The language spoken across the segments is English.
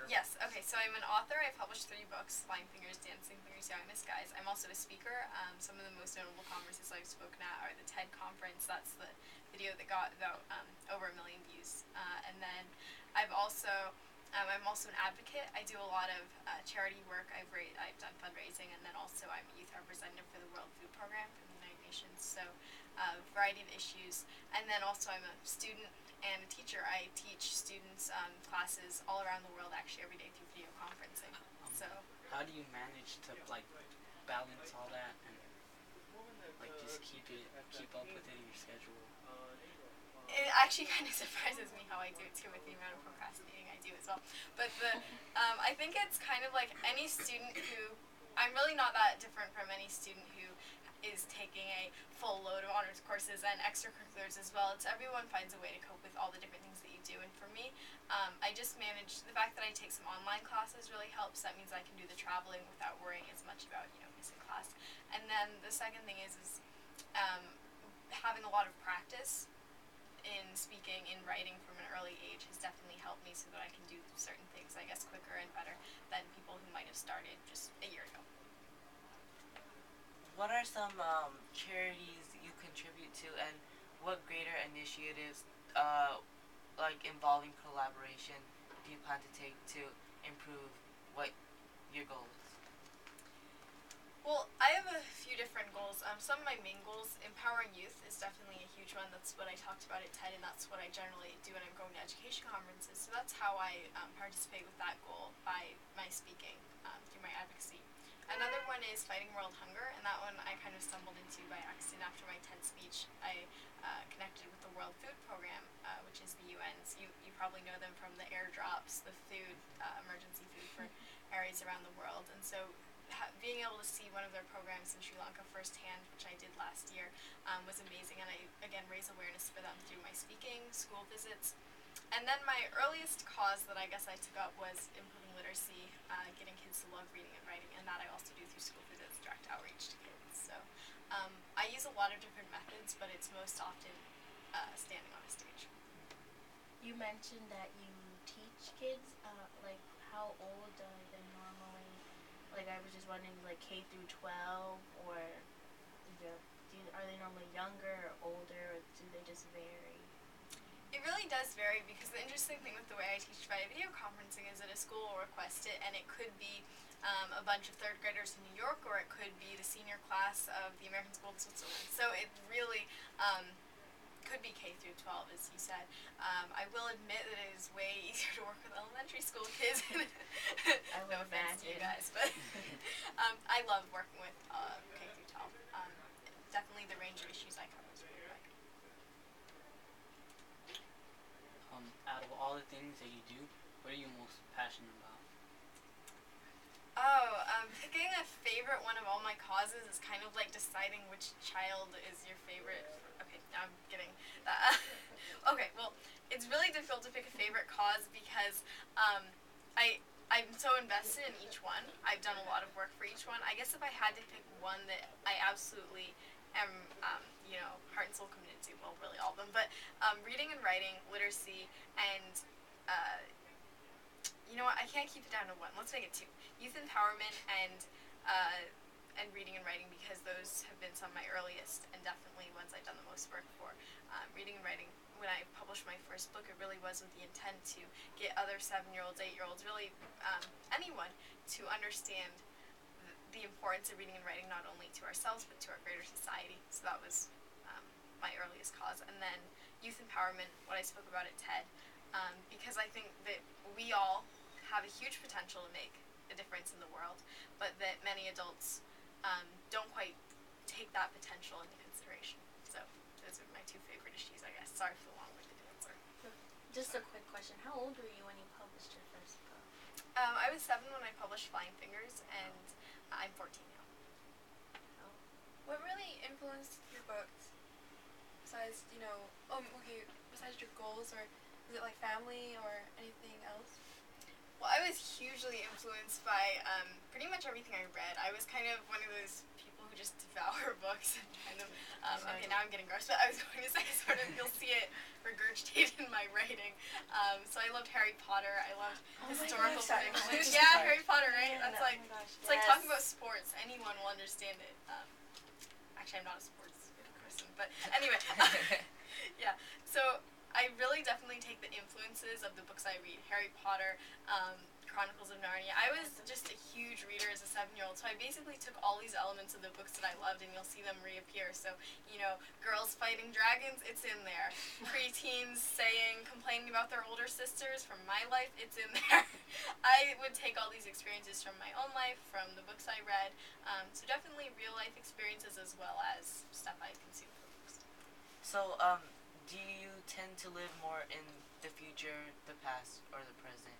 Yes, okay, so I'm an author. I published 3 books, Flying Fingers, Dancing Fingers, Young in Disguise. I'm also a speaker. Some of the most notable conferences I've spoken at are the TED conference. That's the video that got about over 1 million views. And then I'm also an advocate. I do a lot of charity work. I've done fundraising, and then also I'm a youth representative for the World Food Program from the United Nations. So a variety of issues. And then also I'm a student and a teacher. I teach students classes all around the world, actually every day through video conferencing. So how do you manage to balance all that and just keep up with it in your schedule? it actually kind of surprises me how I do it too, with the amount of procrastinating I do as well. But I think it's kind of like any student who, I'm really not that different from any student who is taking a full load of honors courses and extracurriculars as well. It's everyone finds a way to cope with all the different things that you do, and for me, I just manage the fact that I take some online classes really helps. That means I can do the traveling without worrying as much about missing class. And then the second thing is having a lot of practice in speaking, in writing from an early age has definitely helped me so that I can do certain things, I guess, quicker and better than people who might have started just a year ago. What are some charities you contribute to, and what greater initiatives, involving collaboration, do you plan to take to improve what your goal is? Well, I have a few different goals. Some of my main goals, empowering youth, is definitely a huge one. That's what I talked about at TED, and that's what I generally do when I'm going to education conferences. So that's how I participate with that goal, by my speaking, through my advocacy. Another one is fighting world hunger, and that one I kind of stumbled into by accident after my TED speech. I connected with the World Food Program, which is the UN's. You probably know them from the airdrops, the food, emergency food for areas around the world. And so being able to see one of their programs in Sri Lanka firsthand, which I did last year, was amazing. And I, again, raise awareness for them through my speaking, school visits. And then my earliest cause that I guess I took up was improving literacy, getting kids to love reading and writing, and that I also do through school visits, direct outreach to kids. So I use a lot of different methods, but it's most often standing on a stage. You mentioned that you teach kids. How old are they normally? I was just wondering, K through 12, or are they normally younger or older, or do they just vary? It really does vary, because the interesting thing with the way I teach via video conferencing is that a school will request it, and it could be a bunch of third graders in New York, or it could be the senior class of the American School in Switzerland. So it really could be K through 12, as you said. I will admit that it is way easier to work with elementary school kids. No offense to you guys, but I love working with K through 12. Definitely the range of issues I cover is really big. Out of all the things that you do, what are you most passionate about? Picking a favorite one of all my causes is kind of like deciding which child is your favorite. Okay, now I'm getting that. Okay, well, it's really difficult to pick a favorite cause because I'm so invested in each one. I've done a lot of work for each one. I guess if I had to pick one that I absolutely am, heart and soul committed to, well, really all of them, but reading and writing, literacy, and you know what? I can't keep it down to one. Let's make it 2. Youth empowerment and reading and writing, because those have been some of my earliest and definitely ones I've done the most work for. Reading and writing, when I published my first book, it really was with the intent to get other 7-year-olds, 8-year-olds, really anyone to understand the importance of reading and writing, not only to ourselves but to our greater society. So that was my earliest cause. And then youth empowerment, what I spoke about at TED, because I think that we all have a huge potential to make a difference in the world, but that many adults don't quite take that potential into consideration. So those are my 2 favorite issues, I guess. Sorry for the long-winded answer. Just a quick question. How old were you when you published your first book? I was 7 when I published Flying Fingers, and I'm 14 now. What really influenced your books? Besides, besides your goals, or is it like family or anything else? Well, I was hugely influenced by pretty much everything I read. I was kind of one of those people who just devour books and kind of, okay, now I'm getting gross, but I was going to say sort of, you'll see it regurgitated in my writing. So I loved Harry Potter. I loved historical fiction. Yeah, Harry Potter, right? That's like, it's like talking about sports. Anyone will understand it. Actually, I'm not a sports person, but anyway. Yeah, so I really definitely take the influences of the books I read. Harry Potter, Chronicles of Narnia. I was just a huge reader as a 7-year-old, so I basically took all these elements of the books that I loved, and you'll see them reappear. So, you know, girls fighting dragons, it's in there. Preteens complaining about their older sisters from my life, it's in there. I would take all these experiences from my own life, from the books I read, so definitely real life experiences as well as stuff I consume from books. So, do you tend to live more in the future, the past, or the present?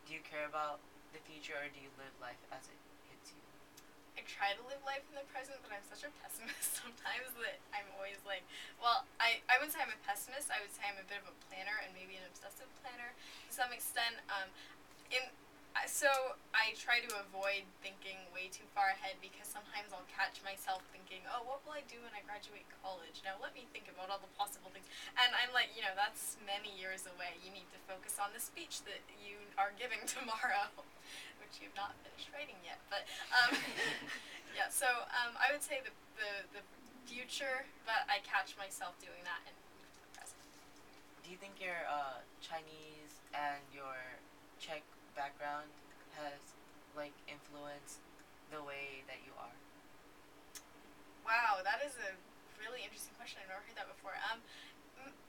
Do you care about the future, or do you live life as it hits you? I try to live life in the present, but I'm such a pessimist sometimes that I'm always like, well, I wouldn't say I'm a pessimist. I would say I'm a bit of a planner and maybe an obsessive planner to some extent. So I try to avoid thinking way too far ahead because sometimes I'll catch myself thinking, oh, what will I do when I graduate college? Now let me think about all the possible things. And I'm like, you know, that's many years away. You need to focus on the speech that you are giving tomorrow, which you've not finished writing yet. But yeah, so I would say the future, but I catch myself doing that in the present. Do you think your Chinese and your Czech background has like influenced the way that you are? Wow, that is a really interesting question. I've never heard that before.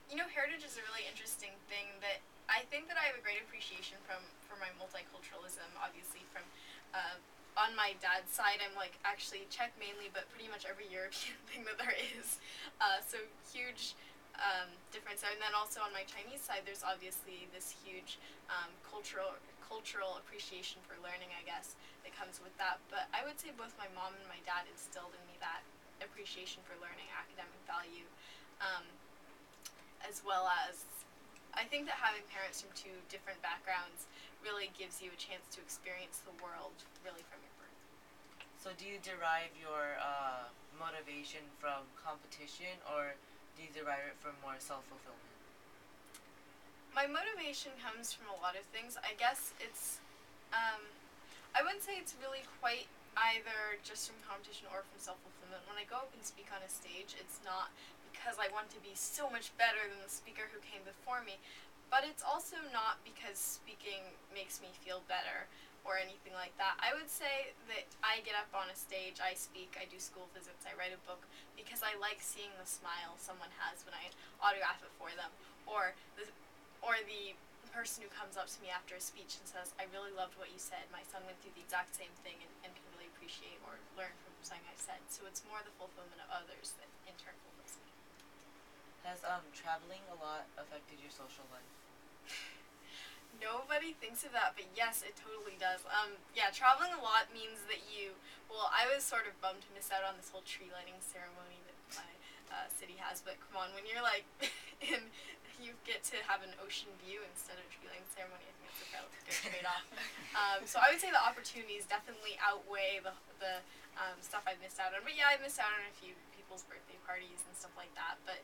You know, heritage is a really interesting thing that I think that I have a great appreciation for my multiculturalism. Obviously, from on my dad's side, I'm like actually Czech mainly, but pretty much every European thing that there is. So huge difference. And then also on my Chinese side, there's obviously this huge cultural appreciation for learning, I guess, that comes with that. But I would say both my mom and my dad instilled in me that appreciation for learning, academic value, as well as I think that having parents from two different backgrounds really gives you a chance to experience the world really from your birth. So do you derive your motivation from competition, or do you derive it from more self-fulfillment? My motivation comes from a lot of things. I guess it's, I wouldn't say it's really quite either just from competition or from self-fulfillment. When I go up and speak on a stage, it's not because I want to be so much better than the speaker who came before me, but it's also not because speaking makes me feel better or anything like that. I would say that I get up on a stage, I speak, I do school visits, I write a book because I like seeing the smile someone has when I autograph it for them, or the person who comes up to me after a speech and says, I really loved what you said. My son went through the exact same thing and can really appreciate or learn from something I said. So it's more the fulfillment of others that in turn fulfills me. Has traveling a lot affected your social life? Nobody thinks of that, but yes, it totally does. Yeah, traveling a lot means that I was sort of bummed to miss out on this whole tree lighting ceremony that my city has, but come on, when you're like you get to have an ocean view instead of a tree lighting ceremony, I think that's a good trade-off. So I would say the opportunities definitely outweigh the stuff I've missed out on. But yeah, I've missed out on a few people's birthday parties and stuff like that, but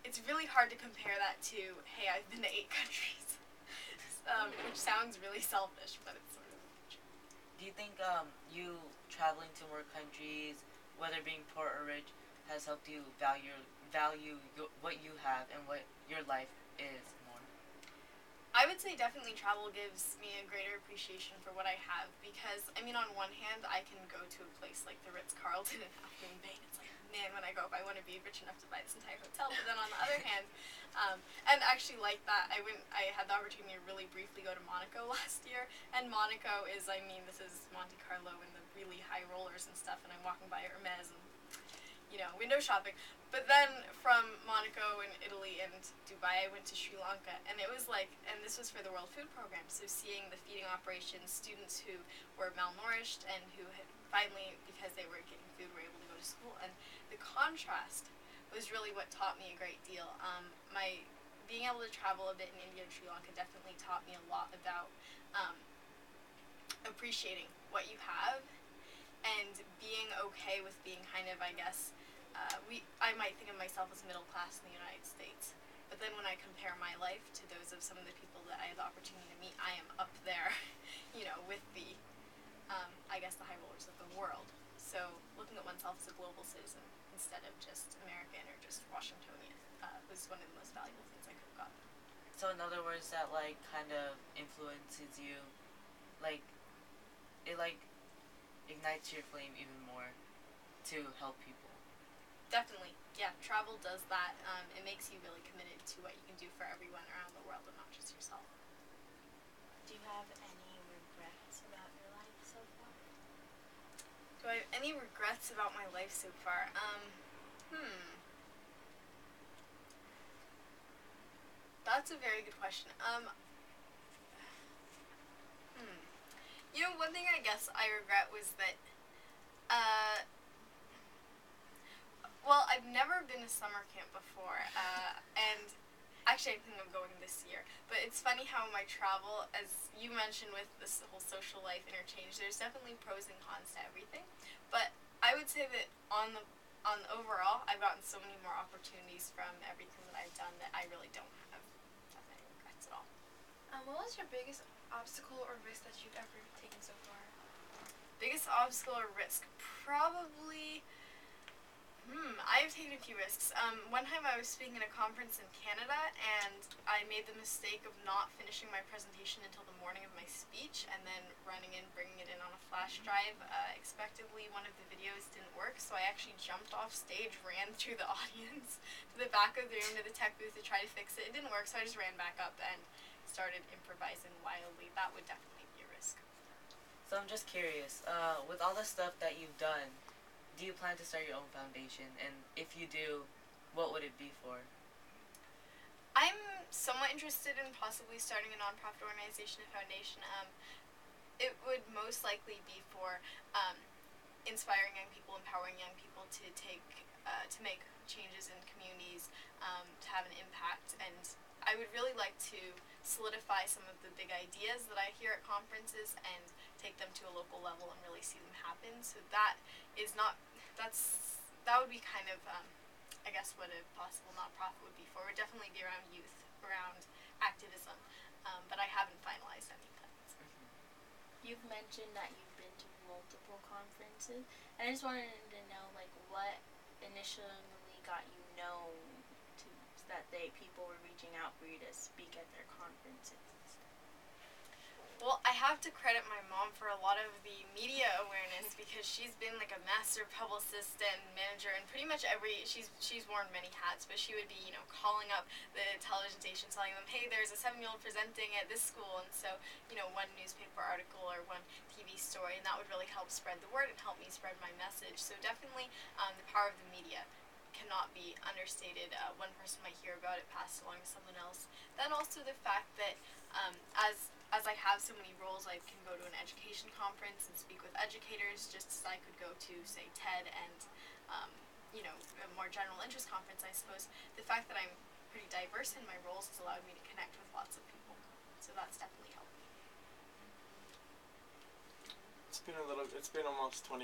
it's really hard to compare that to, hey, I've been to 8 countries, which sounds really selfish, but it's sort of true. Do you think you traveling to more countries, whether being poor or rich, has helped you value what you have and what your life is more? I would say definitely travel gives me a greater appreciation for what I have because, I mean, on one hand, I can go to a place like the Ritz-Carlton in Half Moon Bay, and it's like, man, when I go up, I want to be rich enough to buy this entire hotel. But then on the other hand, and actually like that, I had the opportunity to really briefly go to Monaco last year, and Monaco is, I mean, this is Monte Carlo and the really high rollers and stuff, and I'm walking by Hermes and, you know, window shopping. But then from Monaco and Italy and Dubai, I went to Sri Lanka, and it was like, and this was for the World Food Program, so seeing the feeding operations, students who were malnourished and who had finally, because they were getting food, were able to go to school, and the contrast was really what taught me a great deal. Being able to travel a bit in India and Sri Lanka definitely taught me a lot about appreciating what you have and being okay with being kind of, I guess, I might think of myself as middle class in the United States. But then when I compare my life to those of some of the people that I had the opportunity to meet, I am up there, with the, I guess, the high rollers of the world. So looking at oneself as a global citizen instead of just American or just Washingtonian was one of the most valuable things I could have gotten. So in other words, that like kind of influences you, like it like ignites your flame even more to help people. Definitely, yeah. Travel does that. It makes you really committed to what you can do for everyone around the world and not just yourself. Do you have any regrets about your life so far? Do I have any regrets about my life so far? That's a very good question. One thing I guess I regret was that, well, I've never been to summer camp before, and actually I think I'm going this year. But it's funny how my travel, as you mentioned with this whole social life interchange, there's definitely pros and cons to everything. But I would say that on the overall, I've gotten so many more opportunities from everything that I've done that I really don't have any regrets at all. What was your biggest obstacle or risk that you've ever taken so far? Biggest obstacle or risk? Probably, I've taken a few risks. One time I was speaking at a conference in Canada, and I made the mistake of not finishing my presentation until the morning of my speech, and then running in, bringing it in on a flash drive. Expectedly, one of the videos didn't work, so I actually jumped off stage, ran through the audience to the back of the room to the tech booth to try to fix it. It didn't work, so I just ran back up and started improvising wildly. That would definitely be a risk. So I'm just curious, with all the stuff that you've done, do you plan to start your own foundation? And if you do, what would it be for? I'm somewhat interested in possibly starting a nonprofit organization, a foundation. It would most likely be for inspiring young people, empowering young people to to make changes in communities, to have an impact. And I would really like to solidify some of the big ideas that I hear at conferences and take them to a local level and really see them happen. So that would be kind of, I guess, what a possible nonprofit would be for. It would definitely be around youth, around activism, but I haven't finalized any plans. You've mentioned that you've been to multiple conferences, and I just wanted to know, like, what initially got you known to that people were reaching out for you to speak at their conferences? Well, I have to credit my mom for a lot of the media awareness because she's been like a master publicist and manager and pretty much she's worn many hats, but she would be, calling up the television stations telling them, hey, there's a 7-year-old presenting at this school, and so, one newspaper article or one TV story, and that would really help spread the word and help me spread my message. So definitely the power of the media cannot be understated. One person might hear about it, pass it along to someone else. Then also the fact that as I have so many roles, I can go to an education conference and speak with educators, just as I could go to, say, TED and, a more general interest conference, I suppose. The fact that I'm pretty diverse in my roles has allowed me to connect with lots of people. So that's definitely helped me. It's been almost 20